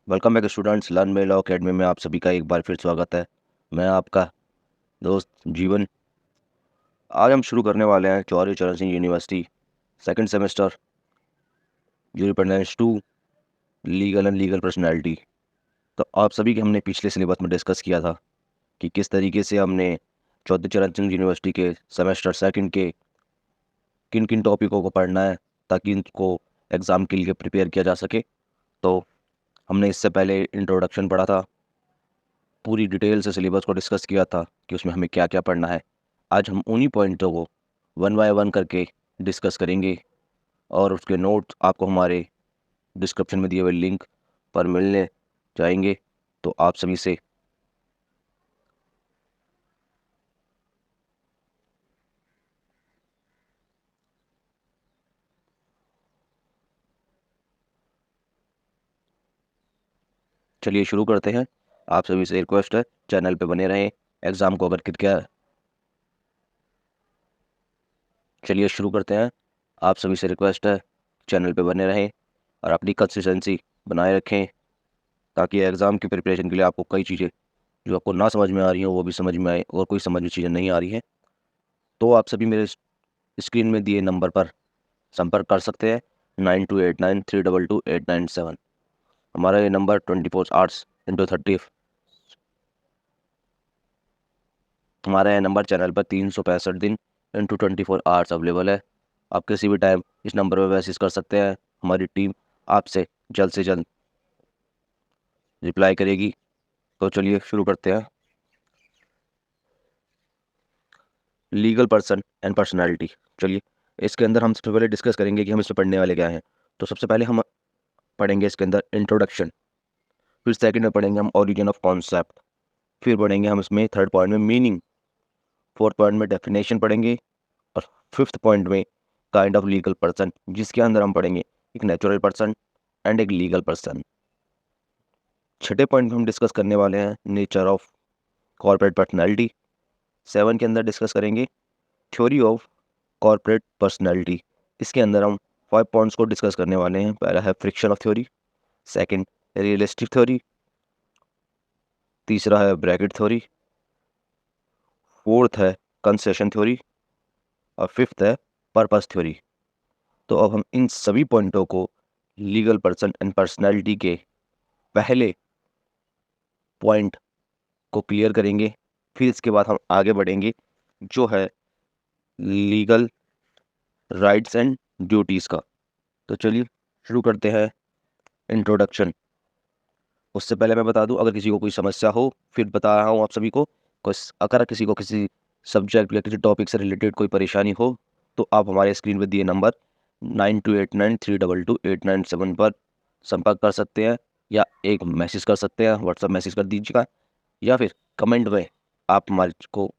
Welcome back students, learn में law academy में आप सभी का एक बार फिर स्वागत है। मैं आपका दोस्त जीवन। आज हम शुरू करने वाले हैं Chaudhary Charan Singh university second semester jurisprudence to legal and legal personality. तो आप सभी के हमने पिछले सिलेबस में डिस्कस किया था कि किस तरीके से हमने चौधरी चरण सिंह यूनिवर्सिटी के सेमेस्टर सेकंड के किन किन टॉपिकों को पढ़ना है ताकि इनको एग्ज़ाम के लिए प्रिपेयर किया जा सके। तो हमने इससे पहले इंट्रोडक्शन पढ़ा था, पूरी डिटेल से सिलेबस को डिस्कस किया था कि उसमें हमें क्या क्या पढ़ना है। आज हम उन्हीं पॉइंटों को वन बाय वन करके डिस्कस करेंगे और उसके नोट्स आपको हमारे डिस्क्रिप्शन में दिए हुए लिंक पर मिलने जाएंगे। तो आप सभी से चलिए शुरू करते हैं। आप सभी से रिक्वेस्ट है, चैनल पे बने रहें। एग्ज़ाम को अगर कित क्या चलिए शुरू करते हैं। आप सभी से रिक्वेस्ट है, चैनल पे बने रहें और अपनी कंसिस्टेंसी बनाए रखें ताकि एग्ज़ाम की प्रिपरेशन के लिए आपको कई चीज़ें जो आपको ना समझ में आ रही हैं वो भी समझ में आए, और कोई समझ में चीज़ें नहीं आ रही हैं तो आप सभी मेरे स्क्रीन में दिए नंबर पर संपर्क कर सकते हैं। 9289322897। हमारा ये नंबर 24 आवर्स इंटू 30। हमारा यह नंबर चैनल पर 365 दिन इंटू 24 आवर्स अवेलेबल है। आप किसी भी टाइम इस नंबर पर मैसेज कर सकते हैं। हमारी टीम आपसे जल्द से जल्द रिप्लाई करेगी। तो चलिए शुरू करते हैं। Legal person and personality. चलिए इसके अंदर हम सबसे पहले डिस्कस करेंगे कि हम इसमें पढ़ने वाले क्या हैं। तो सबसे पहले हम पढ़ेंगे इसके अंदर इंट्रोडक्शन, फिर सेकंड में पढ़ेंगे हम ओरिजिन ऑफ कॉन्सेप्ट, फिर पढ़ेंगे हम इसमें थर्ड पॉइंट में मीनिंग, फोर्थ पॉइंट में डेफिनेशन पढ़ेंगे, और फिफ्थ पॉइंट में काइंड ऑफ लीगल पर्सन, जिसके अंदर हम पढ़ेंगे एक नेचुरल पर्सन एंड एक लीगल पर्सन। छठे पॉइंट में हम डिस्कस करने वाले हैं nature of corporate personality. Seven के अंदर डिस्कस करेंगे थ्योरी ऑफ कॉर्पोरेट पर्सनैलिटी। इसके अंदर हम 5 पॉइंट्स को डिस्कस करने वाले हैं। पहला है friction of theory, second realistic theory, तीसरा है ब्रैकेट थ्योरी, फोर्थ है कंसेशन थ्योरी, और फिफ्थ है पर्पस थ्योरी। तो अब हम इन सभी पॉइंटों को लीगल पर्सन एंड पर्सनैलिटी के पहले पॉइंट को क्लियर करेंगे। फिर इसके बाद हम आगे बढ़ेंगे जो है लीगल राइट्स एंड ड्यूटीज़ का। तो चलिए शुरू करते हैं इंट्रोडक्शन। उससे पहले मैं बता दूं, अगर किसी को कोई समस्या हो, फिर बता रहा हूं आप सभी को, अगर किसी को किसी सब्जेक्ट या किसी टॉपिक से रिलेटेड कोई परेशानी हो तो आप हमारे स्क्रीन पर दिए नंबर 9289322897 पर संपर्क कर सकते हैं, या एक मैसेज कर सकते हैं, व्हाट्सएप मैसेज कर दीजिएगा, या फिर कमेंट में आप हमारे को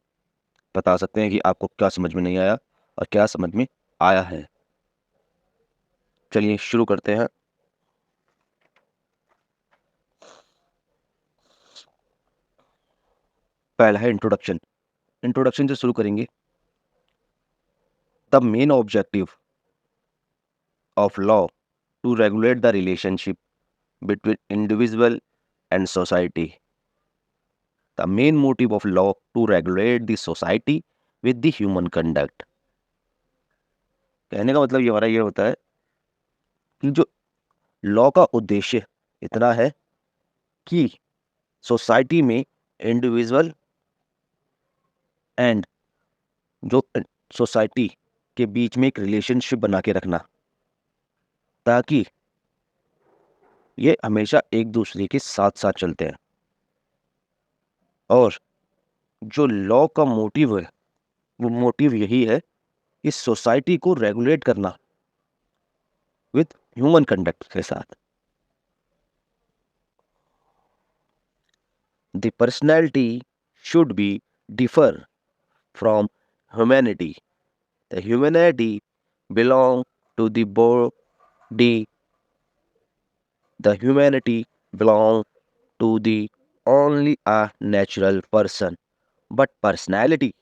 बता सकते हैं कि आपको क्या समझ में नहीं आया और क्या समझ में आया है। चलिए शुरू करते हैं। पहला है इंट्रोडक्शन। इंट्रोडक्शन से शुरू करेंगे। The main objective of law to regulate the relationship between individual and society. The main motive of law to regulate the society with the human conduct. कहने का मतलब ये हमारा ये होता है कि जो लॉ का उद्देश्य इतना है कि सोसाइटी में इंडिविजुअल एंड जो सोसाइटी के बीच में एक रिलेशनशिप बना के रखना, ताकि ये हमेशा एक दूसरे के साथ साथ चलते हैं। और जो लॉ का मोटिव है वो मोटिव यही है, इस सोसाइटी को रेगुलेट करना विथ ह्यूमन कंडक्ट के साथ। The personality should be differ from humanity. The humanity belong to the body. The humanity belong to the only a natural person, but personality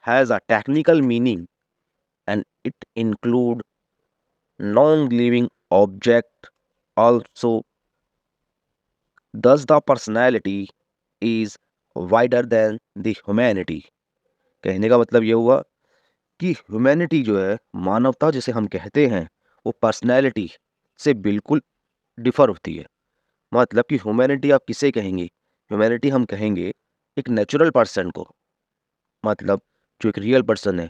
has a technical meaning and it include non-living object also. Thus the personality is wider than the humanity। कहने का मतलब ये हुआ कि humanity जो है, मानवता जिसे हम कहते हैं, वो पर्सनैलिटी से बिल्कुल डिफर होती है। मतलब कि ह्यूमैनिटी आप किसे कहेंगे? ह्यूमैनिटी हम कहेंगे एक नेचुरल पर्सन को, मतलब जो एक रियल पर्सन है,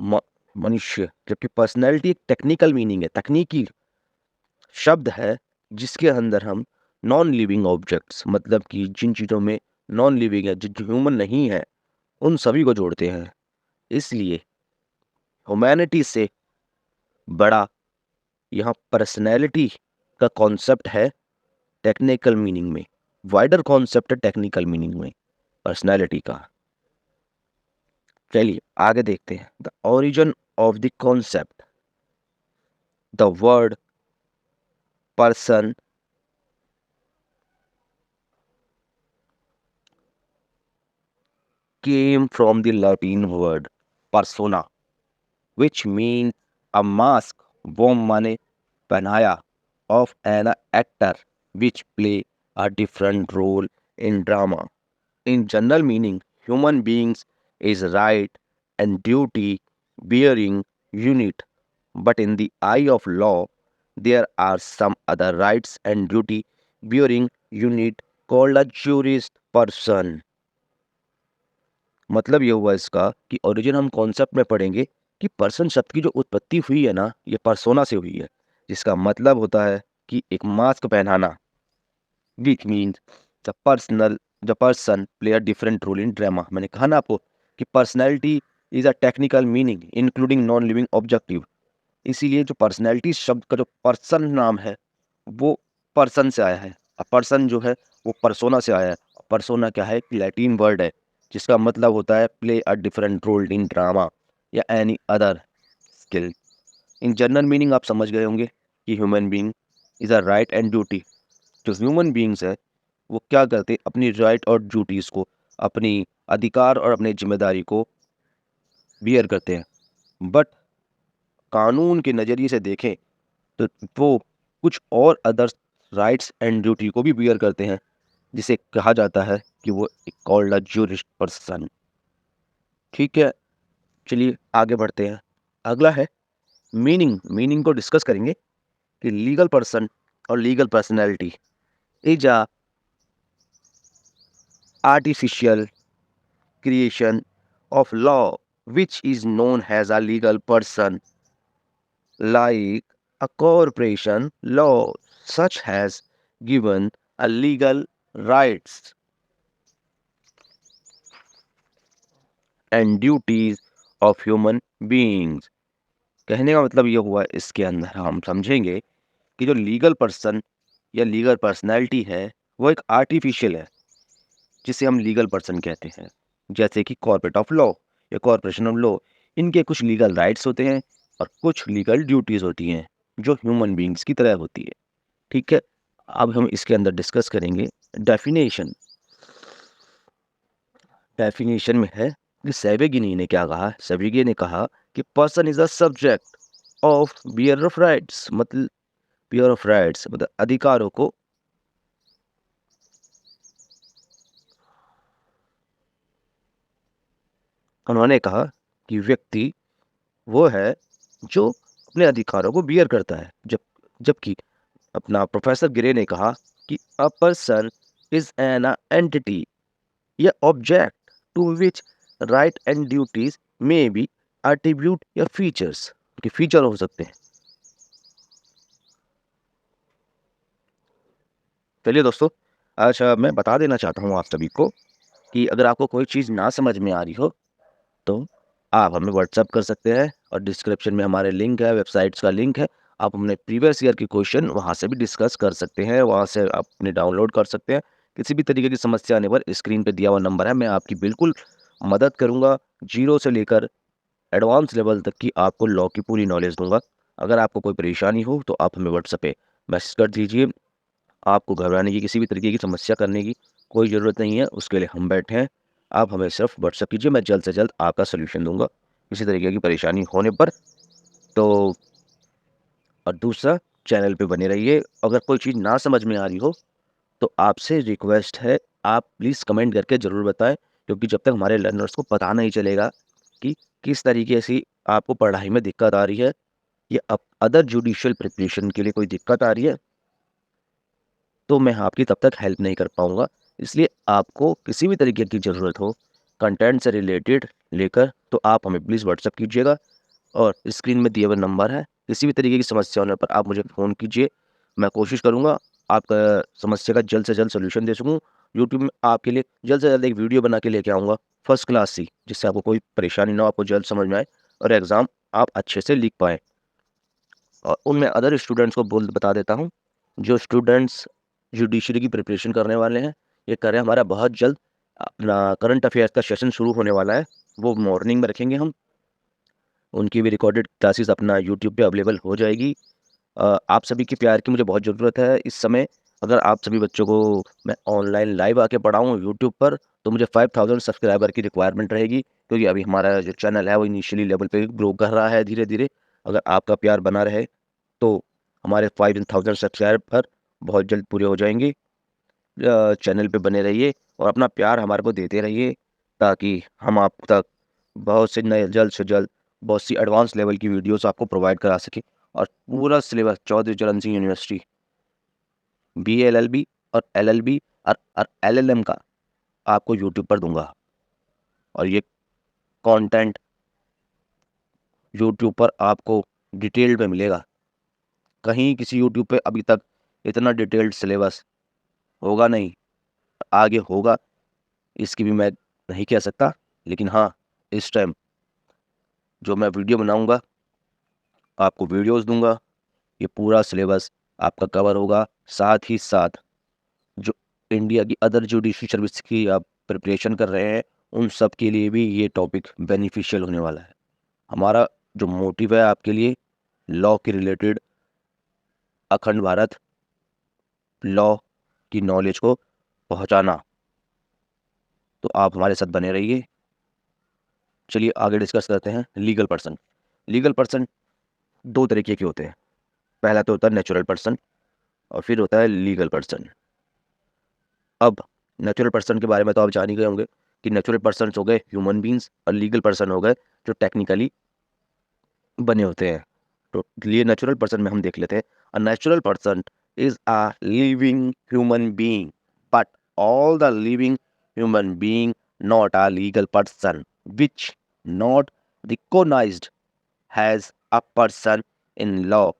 म मनुष्य। जबकि पर्सनैलिटी एक टेक्निकल मीनिंग है, तकनीकी शब्द है, जिसके अंदर हम नॉन लिविंग ऑब्जेक्ट्स, मतलब कि जिन चीज़ों में नॉन लिविंग है, जो ह्यूमन नहीं है, उन सभी को जोड़ते हैं। इसलिए ह्यूमैनिटी से बड़ा यहाँ पर्सनैलिटी का कॉन्सेप्ट है टेक्निकल मीनिंग में, वाइडर कॉन्सेप्ट है टेक्निकल मीनिंग में पर्सनैलिटी का। चलिए आगे देखते हैं। The origin of the concept, the word person came from the Latin word persona, which means a mask, वो माने पहनाया, of an actor which play a different role in drama. In general meaning, human beings is right and duty bearing unit, but in the eye of law, there are some other rights and duty bearing unit called a jurist person। मतलब ये हुआ इसका कि origin हम concept में पढ़ेंगे कि person शब्द की जो उत्पत्ति हुई है ना, ये पर्सोना से हुई है, जिसका मतलब होता है कि एक मास्क पहनाना, which means the person play a different role in drama. मैंने कहा ना आपको कि personality is a technical meaning including non living objective. इसीलिए जो पर्सनैलिटी शब्द का जो पर्सन नाम है, वो पर्सन से आया है। पर्सन जो है वो परसोना से आया है। परसोना क्या है? एक लैटिन वर्ड है जिसका मतलब होता है play a different role in drama या any other skill. In general meaning आप समझ गए होंगे कि human being is a right and duty. जो ह्यूमन बीइंग्स है वो क्या करते हैं? अपनी राइट और ड्यूटीज को, अपनी अधिकार और अपनी जिम्मेदारी को बियर करते हैं। बट कानून के नज़रिए से देखें तो वो कुछ और अदर राइट्स एंड ड्यूटी को भी बियर करते हैं, जिसे कहा जाता है कि वो कॉल्ड अ ज्यूरिस्ट पर्सन। ठीक है, चलिए आगे बढ़ते हैं। अगला है मीनिंग। मीनिंग को डिस्कस करेंगे कि लीगल पर्सन और legal personality is a artificial creation of law which is known as a legal person like a corporation law such has given a legal rights and duties of human beings। कहने का मतलब ये हुआ, इसके अंदर हम समझेंगे कि जो लीगल पर्सन या लीगल पर्सनैलिटी है वो एक आर्टिफिशियल है, जिसे हम लीगल पर्सन कहते हैं। जैसे कि कॉर्पोरेट ऑफ लॉ या कॉर्पोरेशन ऑफ लॉ, इनके कुछ लीगल राइट्स होते हैं और कुछ लीगल ड्यूटीज होती हैं जो ह्यूमन बींग्स की तरह होती है। ठीक है, अब हम इसके अंदर डिस्कस करेंगे डेफिनेशन। डेफिनेशन में है कि सेवेगिनी ने क्या कहा? सेवेगिनी ने कहा कि person is a subject of bear of rights, मतलब बियर ऑफ राइट्स मतलब अधिकारों को उन्होंने कहा कि व्यक्ति वो है जो अपने अधिकारों को बियर करता है। जबकि अपना प्रोफेसर ग्रे ने कहा कि a person is an entity या object to which right and duties may be attribute या फीचर्स, के फीचर हो सकते हैं। चलिए दोस्तों, आज मैं बता देना चाहता हूँ आप सभी को कि अगर आपको कोई चीज़ ना समझ में आ रही हो तो आप हमें व्हाट्सएप कर सकते हैं, और डिस्क्रिप्शन में हमारे लिंक है, वेबसाइट्स का लिंक है। आप अपने प्रीवियस ईयर के क्वेश्चन वहाँ से भी डिस्कस कर सकते हैं, वहाँ से आप अपने डाउनलोड कर सकते हैं। किसी भी तरीके की समस्या आने पर स्क्रीन पे दिया हुआ नंबर है, मैं आपकी बिल्कुल मदद करूँगा। जीरो से लेकर एडवांस लेवल तक की आपको लॉ की पूरी नॉलेज दूँगा। अगर आपको कोई परेशानी हो तो आप हमें व्हाट्सएप पे मैसेज कर दीजिए। आपको घबराने की, किसी भी तरीके की समस्या करने की कोई ज़रूरत नहीं है, उसके लिए हम बैठे हैं। आप हमें सिर्फ व्हाट्सएप कीजिए, मैं जल्द से जल्द आपका सॉल्यूशन दूँगा, किसी तरीके की परेशानी होने पर। तो और दूसरा, चैनल पे बने रहिए। अगर कोई चीज़ ना समझ में आ रही हो तो आपसे रिक्वेस्ट है, आप प्लीज़ कमेंट करके ज़रूर बताएं, क्योंकि जब तक हमारे लर्नर्स को पता नहीं चलेगा कि किस तरीके से आपको पढ़ाई में दिक्कत आ रही है या अदर जुडिशियल प्रिपरेशन के लिए कोई दिक्कत आ रही है, तो मैं आपकी तब तक हेल्प नहीं कर पाऊँगा। इसलिए आपको किसी भी तरीके की ज़रूरत हो कंटेंट से रिलेटेड लेकर, तो आप हमें प्लीज़ व्हाट्सएप कीजिएगा और स्क्रीन में दिए हुए नंबर है। किसी भी तरीके की समस्या होने पर आप मुझे फ़ोन कीजिए, मैं कोशिश करूँगा आपका समस्या का जल्द से जल्द सॉल्यूशन दे सकूँ। यूट्यूब में आपके लिए जल्द से जल्द एक वीडियो बना के लेके आऊँगा फर्स्ट क्लास सी, जिससे आपको कोई परेशानी ना हो, आपको जल्द समझ में आए और एग्ज़ाम आप अच्छे से लिख पाएँ। और उनमें अदर स्टूडेंट्स को बोल बता देता हूँ, जो स्टूडेंट्स जुडिशरी की प्रिपरेशन करने वाले हैं, ये करें। हमारा बहुत जल्द अपना करंट अफेयर्स का सेशन शुरू होने वाला है, वो मॉर्निंग में रखेंगे हम। उनकी भी रिकॉर्डेड क्लासेस अपना यूट्यूब पे अवेलेबल हो जाएगी। आप सभी के प्यार की मुझे बहुत ज़रूरत है इस समय। अगर आप सभी बच्चों को मैं ऑनलाइन लाइव आके पढ़ाऊँ यूट्यूब पर, तो मुझे 5000 सब्सक्राइबर की रिक्वायरमेंट रहेगी, क्योंकि अभी हमारा जो चैनल है वो इनिशियली लेवल पे ग्रो कर रहा है धीरे-धीरे। अगर आपका प्यार बना रहे, तो हमारे 5000 सब्सक्राइबर बहुत जल्द पूरे हो जाएँगे। चैनल पे बने रहिए और अपना प्यार हमारे को देते रहिए, ताकि हम आप तक बहुत से नए जल्द से जल्द बहुत सी एडवांस लेवल की वीडियोस आपको प्रोवाइड करा सकें। और पूरा syllabus Chaudhary Charan Singh university BLLB और एलएलबी और एलएलएम का आपको यूट्यूब पर दूंगा। और ये कंटेंट यूट्यूब पर आपको डिटेल्ड में मिलेगा। कहीं किसी यूट्यूब पे अभी तक इतना डिटेल्ड सिलेबस होगा नहीं, आगे होगा इसकी भी मैं नहीं कह सकता, लेकिन हाँ, इस टाइम जो मैं वीडियो बनाऊंगा, आपको वीडियोस दूंगा, ये पूरा सिलेबस आपका कवर होगा। साथ ही साथ जो इंडिया की अदर जुडिशरी सर्विस की आप प्रिपरेशन कर रहे हैं, उन सब के लिए भी ये टॉपिक बेनिफिशियल होने वाला है। हमारा जो मोटिव है आपके लिए लॉ के रिलेटेड, अखंड भारत लॉ की नॉलेज को पहुंचाना। तो आप हमारे साथ बने रहिए। चलिए आगे डिस्कस करते हैं लीगल पर्सन। लीगल पर्सन दो तरीके के होते हैं। पहला तो होता है नेचुरल पर्सन और फिर होता है लीगल पर्सन। अब नेचुरल पर्सन के बारे में तो आप जान ही गए होंगे कि नेचुरल पर्सन हो गए ह्यूमन बींग्स और लीगल पर्सन हो गए जो टेक्निकली बने होते हैं। तो लिए नेचुरल पर्सन में हम देख लेते हैं। A natural person is a living human being, but all the living human being not a legal person which not recognized has a person in law.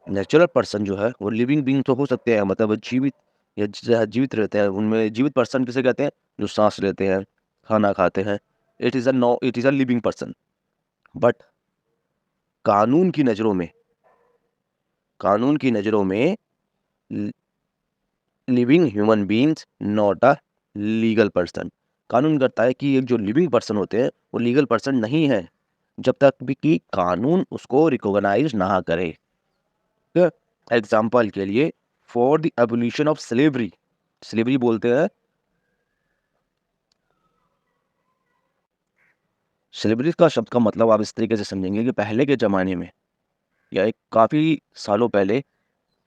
Natural person जो है वो लिविंग बीइंग तो हो सकते हैं, मतलब वो जीवित या जीवित रहते हैं। उनमें जीवित पर्सन किसे कहते हैं? जो सांस लेते हैं, खाना खाते हैं। It is a living person. But कानून की नज़रों में, कानून की नज़रों में living human beings not a legal person. कानून करता है कि एक जो लिविंग पर्सन होते हैं वो लीगल पर्सन नहीं है, जब तक भी कि कानून उसको रिकॉग्नाइज ना करे। एग्जाम्पल के लिए, for the abolition of slavery, slavery बोलते हैं, स्लेवरी का शब्द का मतलब आप इस तरीके से समझेंगे कि पहले के ज़माने में या एक काफ़ी सालों पहले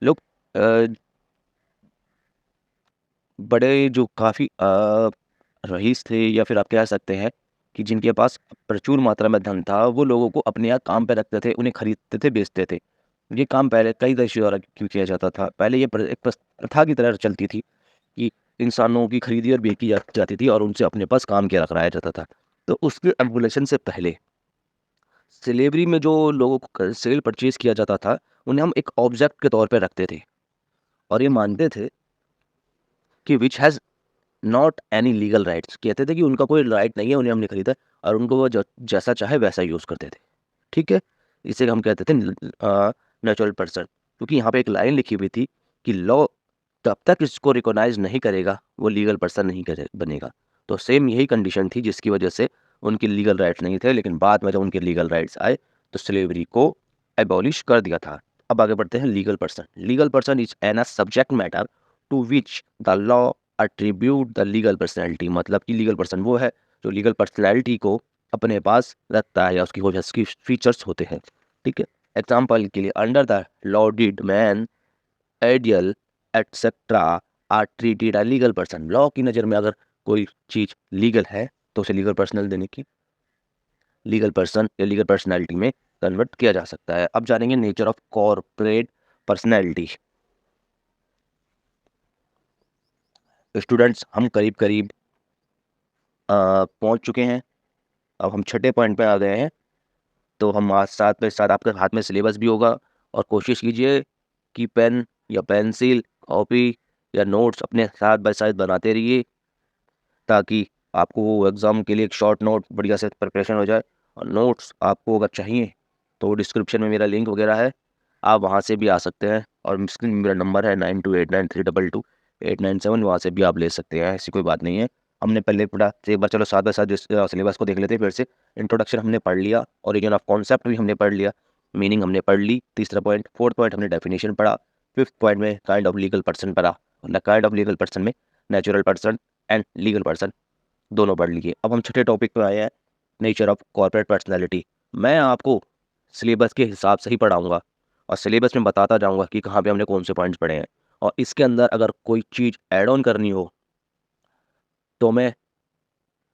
लोग बड़े जो काफ़ी रईस थे, या फिर आप कह सकते हैं कि जिनके पास प्रचुर मात्रा में धन था, वो लोगों को अपने यहाँ काम पे रखते थे, उन्हें खरीदते थे, बेचते थे। ये काम पहले कई देशों द्वारा क्यों किया जाता था? पहले ये एक प्रथा की तरह चलती थी कि इंसानों की खरीदी और बेची जाती थी और उनसे अपने पास काम किया कराया जाता था। तो उसके एबोलिशन से पहले स्लेवरी में जो लोगों को सेल परचेज़ किया जाता था, उन्हें हम एक ऑब्जेक्ट के तौर पे रखते थे और ये मानते थे कि which has not any legal rights. कहते थे कि उनका कोई राइट नहीं है, उन्हें हमने खरीदा और उनको वो जैसा चाहे वैसा यूज़ करते थे। ठीक है? इसे हम कहते थे नेचुरल पर्सन, क्योंकि यहाँ पे एक लाइन लिखी हुई थी कि लॉ तब तक इसको रिकॉग्नाइज़ नहीं करेगा, वो लीगल पर्सन नहीं बनेगा। तो सेम यही कंडीशन थी जिसकी वजह से उनके लीगल राइट्स नहीं थे, लेकिन बाद में जब उनके लीगल राइट्स आए तो स्लेवरी को एबॉलिश कर दिया था। अब आगे बढ़ते हैं legal person. Legal person is an a subject matter to which the law attribute the legal personality. मतलब कि लीगल पर्सन वो है जो लीगल पर्सनैलिटी को अपने पास रखता है या उसकी कुछ उसकी फीचर्स होते हैं। ठीक है? एग्जाम्पल के लिए, under the law dead man idol etcetera are treated a legal person. Law की नज़र में अगर कोई चीज़ लीगल है तो उसे लीगल पर्सनल देने की लीगल पर्सन या लीगल पर्सनैलिटी में कन्वर्ट किया जा सकता है। अब जानेंगे nature of corporate personality. Students, हम करीब करीब पहुंच चुके हैं। अब हम छठे पॉइंट पे आ गए हैं। तो हम आज साथ में साथ आपके हाथ में सिलेबस भी होगा, और कोशिश कीजिए कि पेन या पेंसिल, कॉपी या नोट्स अपने साथ बाय साथ बनाते रहिए, ताकि आपको वो एग्ज़ाम के लिए एक शॉर्ट नोट बढ़िया से प्रिपरेशन हो जाए। और नोट्स आपको अगर चाहिए तो डिस्क्रिप्शन में मेरा लिंक वगैरह है, आप वहाँ से भी आ सकते हैं। और स्क्रीन में मेरा नंबर है 9289322897, वहाँ से भी आप ले सकते हैं, ऐसी कोई बात नहीं है। हमने पहले पढ़ा तो एक बार चलो साथ बाय साथ सिलेबस को देख लेते हैं फिर से। इंट्रोडक्शन हमने पढ़ लिया, ओरिजिन ऑफ कॉन्सेप्ट भी हमने पढ़ लिया, मीनिंग हमने पढ़ ली, तीसरा पॉइंट। फोर्थ पॉइंट हमने डेफिनेशन पढ़ा। फिफ्थ पॉइंट में काइंड ऑफ लीगल पर्सन पढ़ा, और काइंड ऑफ लीगल पर्सन में natural person and legal person दोनों पढ़ लिए। अब हम छठे टॉपिक पे आए हैं, नेचर ऑफ कॉर्पोरेट पर्सनैलिटी। मैं आपको सिलेबस के हिसाब से ही पढ़ाऊंगा, और सिलेबस में बताता जाऊंगा कि कहाँ पे हमने कौन से पॉइंट्स पढ़े हैं। और इसके अंदर अगर कोई चीज़ ऐड ऑन करनी हो तो मैं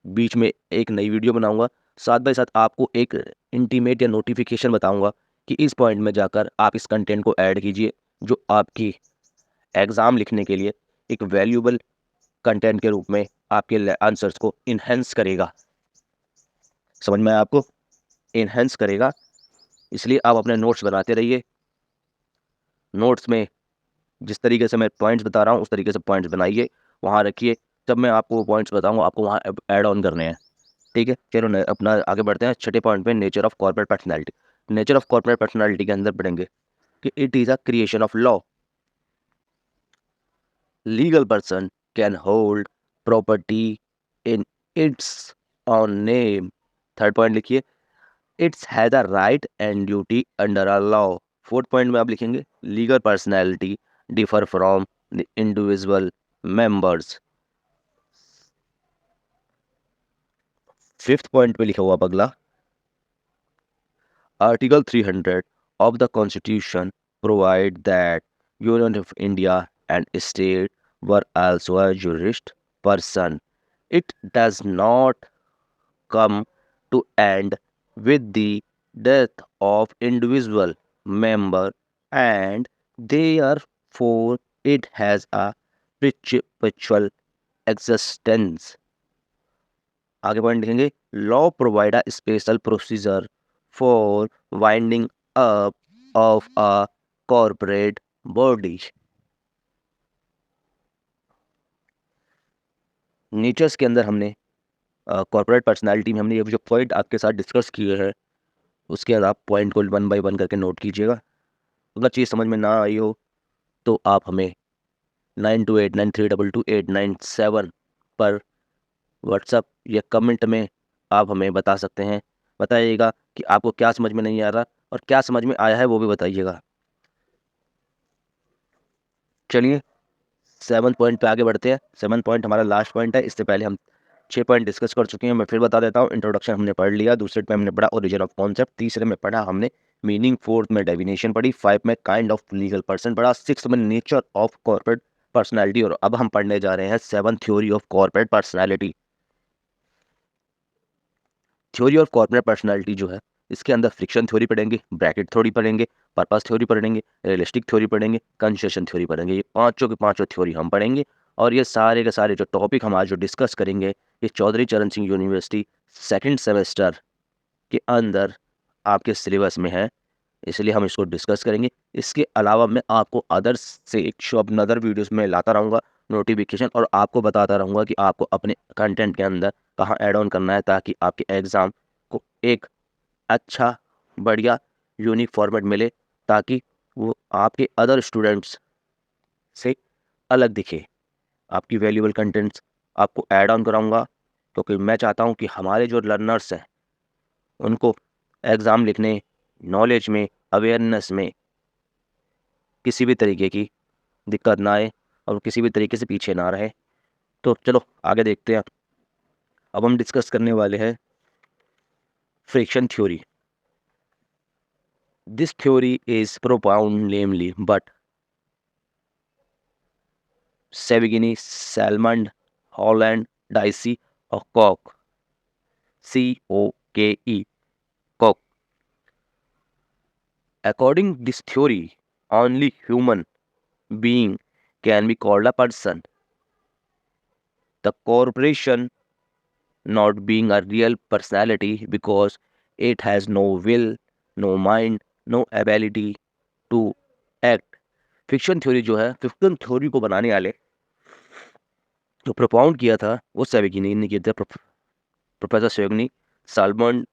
बीच में एक नई वीडियो बनाऊंगा, साथ बाय साथ आपको एक इंटीमेट या नोटिफिकेशन बताऊंगा कि इस पॉइंट में जाकर आप इस कंटेंट को ऐड कीजिए, जो आपकी एग्ज़ाम लिखने के लिए एक वैल्यूबल कंटेंट के रूप में आपके आंसर्स को इन्हेंस करेगा। समझ में आया आपको? इन्हेंस करेगा। इसलिए आप अपने नोट्स बनाते रहिए। नोट्स में जिस तरीके से मैं पॉइंट्स बता रहा हूँ उस तरीके से पॉइंट्स बनाइए, वहाँ रखिए। जब मैं आपको वो पॉइंट्स बताऊँगा आपको वहाँ ऐड ऑन करने हैं। ठीक है, चलो अपना आगे बढ़ते हैं छठे पॉइंट पे, nature of corporate personality. Nature of corporate personality के अंदर पढ़ेंगे कि it is a creation of law. Legal person can hold property in its own name. Third point लिखिए, it's has a right and duty under a law. Fourth point में आप लिखेंगे, legal personality differ from the individual members. Fifth point पे लिखा हुआ अगला, article 300 of the Constitution provide that Union of India and state were also a jurist person. It does not come to end with the death of individual member, and therefore it has a perpetual existence. आगे point लिखेंगे, law provide a special procedure for winding up of a corporate body. Natures के अंदर हमने corporate personality में हमने ये जो point आपके साथ डिस्कस किए हैं, उसके बाद आप पॉइंट को वन बाय वन करके नोट कीजिएगा। अगर चीज़ समझ में ना आई हो तो आप हमें 9289322897 पर व्हाट्सअप या कमेंट में आप हमें बता सकते हैं। बताइएगा कि आपको क्या समझ में नहीं आ रहा, और क्या समझ में आया है वो भी बताइएगा। चलिए सेवन पॉइंट पे आगे बढ़ते हैं। सेवन पॉइंट हमारा लास्ट पॉइंट है। इससे पहले हम 6 पॉइंट डिस्कस कर चुके हैं। मैं फिर बता देता हूँ, इंट्रोडक्शन हमने पढ़ लिया, दूसरे पे हमने पढ़ा ओरिजिन ऑफ कॉन्सेप्ट, तीसरे में पढ़ा हमने मीनिंग, फोर्थ में डेफिनेशन पढ़ी, फाइव में काइंड ऑफ लीगल पर्सन पढ़ा, सिक्स में नेचर ऑफ कॉर्पोरेट पर्सनैलिटी, और अब हम पढ़ने जा रहे हैं seven, theory of corporate personality. Theory of corporate personality जो है, इसके अंदर फ्रिक्शन थ्योरी पढ़ेंगे, ब्रैकेट थ्योरी पढ़ेंगे, पर्पस थ्योरी पढ़ेंगे, रियलिस्टिक थ्योरी पढ़ेंगे, कंसेशन थ्योरी पढ़ेंगे। ये पांचों के पांचों थ्योरी हम पढ़ेंगे। और ये सारे के सारे जो टॉपिक हम आज जो डिस्कस करेंगे, ये Chaudhary Charan Singh university second semester के अंदर आपके सिलेबस में है, इसलिए हम इसको डिस्कस करेंगे। इसके अलावा मैं आपको अदर्स से एक शॉप नदर वीडियोस में लाता रहूँगा नोटिफिकेशन, और आपको बताता रहूँगा कि आपको अपने कंटेंट के अंदर कहाँ ऐड ऑन करना है, ताकि आपके एग्ज़ाम को एक अच्छा, बढ़िया, यूनिक फॉर्मेट मिले, ताकि वो आपके अदर स्टूडेंट्स से अलग दिखे। आपकी वैल्यूबल कंटेंट्स आपको ऐड ऑन कराऊंगा, क्योंकि मैं चाहता हूँ कि हमारे जो लर्नर्स हैं उनको एग्ज़ाम लिखने, नॉलेज में, अवेयरनेस में किसी भी तरीके की दिक्कत ना आए, और वो किसी भी तरीके से पीछे ना रहे। तो चलो आगे देखते हैं। अब हम डिस्कस करने वाले हैं fiction theory. This theory is propounded namely but Savigny, Salmond, Holland, Dicey और Coke, COKE, Coke. According this theory, only human being can be called a person. The corporation not being a real personality because it has no will, no mind, no ability to act. Fiction theory जो है, fiction theory को बनाने वाले जो प्रोपाउंड किया था वो सेवेगिनी ने किया था. प्रोफेसर सेवेगिनी, सालमन,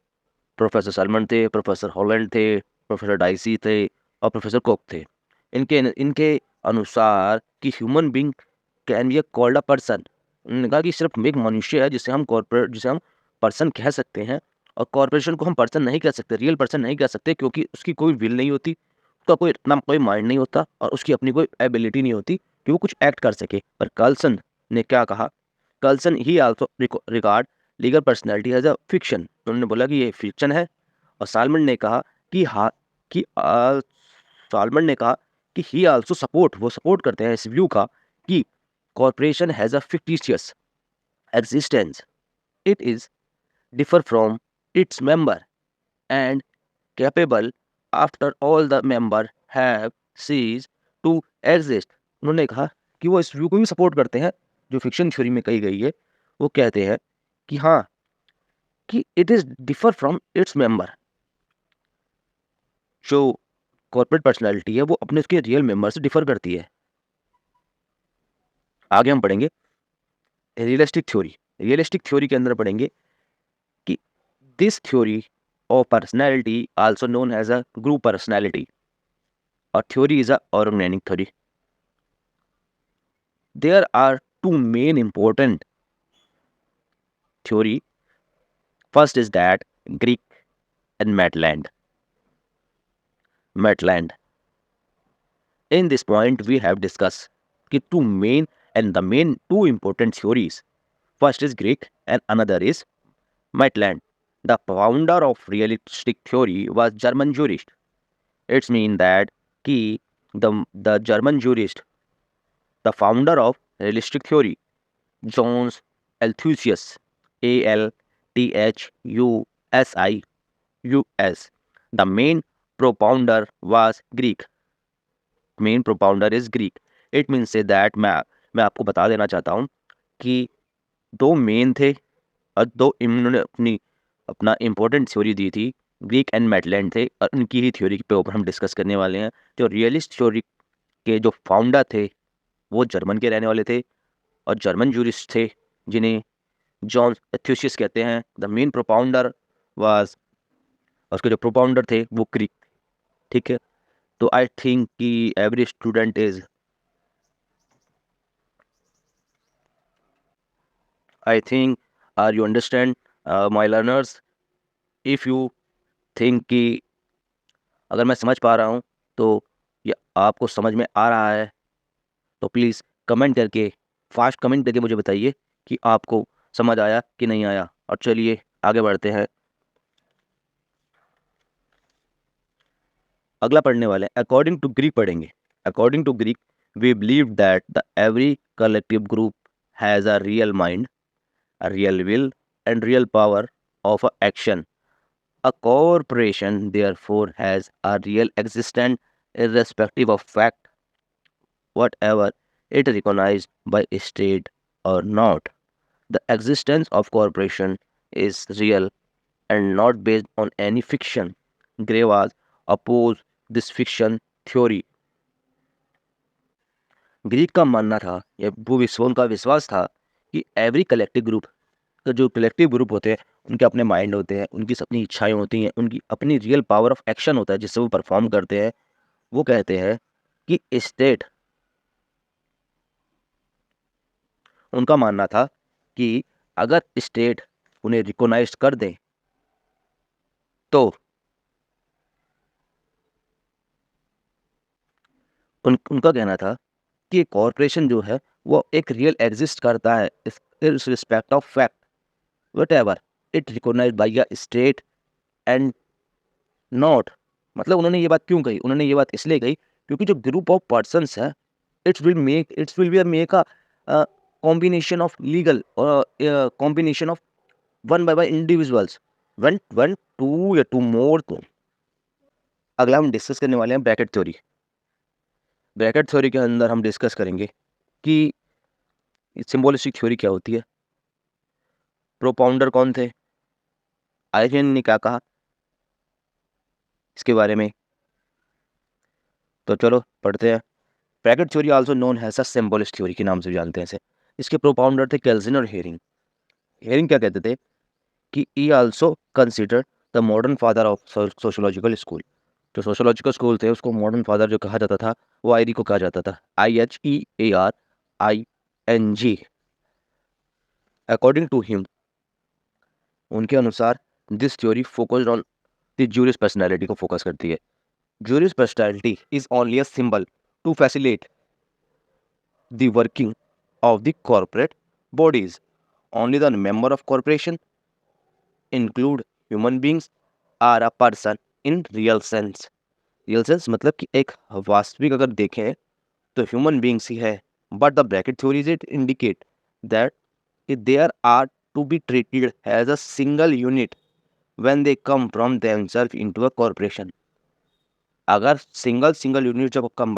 प्रोफेसर सालमन थे, प्रोफेसर हॉलैंड थे, प्रोफेसर डाइसी थे और प्रोफेसर कोक थे. इनके इनके अनुसार कि human being can be called a person. उन्होंने कहा कि सिर्फ एक मनुष्य है जिसे हम पर्सन कह सकते हैं. और कॉरपोरेशन को हम पर्सन नहीं कह सकते, रियल पर्सन नहीं कह सकते, क्योंकि उसकी कोई विल नहीं होती, उसका कोई इतना कोई माइंड नहीं होता और उसकी अपनी कोई एबिलिटी नहीं होती कि वो कुछ एक्ट कर सके. पर कार्लसन ने क्या कहा? Carlson he also regard legal personality as a fiction. उन्होंने बोला कि ये फिक्शन है. और सालमन ने कहा कि हाँ, कि सालमन ने कहा कि ही आल्सो सपोर्ट, वो सपोर्ट करते हैं इस व्यू का कि corporation has a fictitious existence. It is differ from its member and capable after all the member have ceased to exist. उन्होंने कहा कि वो इस व्यू को भी सपोर्ट करते हैं जो फिक्शन थ्योरी में कही गई है. वो कहते हैं कि हाँ, कि it is differ from its member. जो कॉर्पोरेट पर्सनालिटी है वो अपने उसके रियल मेंबर से डिफर करती है. आगे हम पढ़ेंगे रियलिस्टिक थ्योरी. रियलिस्टिक थ्योरी के अंदर पढ़ेंगे कि this theory of personality also known as a group personality. A theory is a organic theory. There are two main important theory. First is that Greek and Maitland. In this point we have discussed the two important theories. First is Greek and another is Maitland. The founder of realistic theory was German jurist. It means that the German jurist, the founder of realistic theory, Johannes Althusius, Althusius. The main propounder was Greek. Main propounder is Greek. It means say that मैं आपको बता देना चाहता हूँ कि दो main थे और दो इन्होंने अपना इम्पोर्टेंट थ्योरी दी थी. ग्रीक एंड मैटलैंड थे और उनकी ही थ्योरी पे ऊपर हम डिस्कस करने वाले हैं. जो रियलिस्ट थ्योरी के जो फाउंडर थे वो जर्मन के रहने वाले थे और जर्मन जूरिस्ट थे जिन्हें जॉन एथ्यूसियस कहते हैं. द मेन प्रोपाउंडर वाज, उसके जो प्रोपाउंडर थे वो ग्रीक. ठीक है, तो आई थिंक कि every student is, I think are you understand my learners. If you think कि अगर मैं समझ पा रहा हूँ तो ये आपको समझ में आ रहा है तो प्लीज़ कमेंट करके, फास्ट कमेंट करके मुझे बताइए कि आपको समझ आया कि नहीं आया. और चलिए आगे बढ़ते हैं. अगला पढ़ने वाले हैं अकॉर्डिंग टू ग्रीक पढ़ेंगे. According to Greek we believe that the every collective group has a real mind, a real will, and real power of action. A corporation, therefore, has a real existence irrespective of fact, whatever it recognized by state or not. The existence of corporation is real and not based on any fiction. Gray was opposed this fiction theory. Greek का मानना था, या वो उनका विश्वास था कि every collective group, तो जो कलेक्टिव ग्रुप होते हैं उनके अपने माइंड होते हैं, उनकी अपनी इच्छाएं होती हैं, उनकी अपनी रियल पावर ऑफ एक्शन होता है जिससे वो परफॉर्म करते हैं. वो कहते हैं कि स्टेट, उनका मानना था कि अगर स्टेट उन्हें रिकॉग्नाइज कर दे तो उनका कहना था कि कॉरपोरेशन जो है वो एक रियल एग्जिस्ट करता है इस respect of fact, whatever it recognized by a state and not. मतलब उन्होंने ये बात क्यों कही? उन्होंने ये बात इसलिए कही क्योंकि जो ग्रुप ऑफ पर्सन्स है it will be a make a combination of legal or a combination of one by individuals, one two या two more. तो अगला हम डिस्कस करने वाले हैं ब्रैकेट थ्योरी। ब्रैकेट थ्योरी के अंदर हम डिस्कस करेंगे कि सिंबोलिस्टिक थ्योरी क्या होती है, प्रोपाउंडर कौन थे, आइजन ने क्या कहा इसके बारे में। तो चलो पढ़ते हैं। Bracket theory also known has a symbolist theory के नाम से जानते हैं इसे। इसके प्रोपाउंडर थे केल्विन और हेरिंग। हेरिंग क्या कहते थे कि he also consider the modern father of sociological school. जो सोशियोलॉजिकल स्कूल थे उसको मॉडर्न फादर जो कहा जाता था वो आईरी को कहा जाता था, IHEARING। अकॉर्डिंग टू हिम, उनके अनुसार this theory focused on the juris personality को फोकस करती है। Juris personality is only a symbol to facilitate the working of the corporate bodies. Only the member of corporation include human beings are a person in real sense. Real sense मतलब कि एक वास्तविक अगर देखें तो human beings ही है, but the bracket theories it indicate that there are to be treated as a single unit when they come from themself into a corporation. अगर सिंगल यूनिट जब कम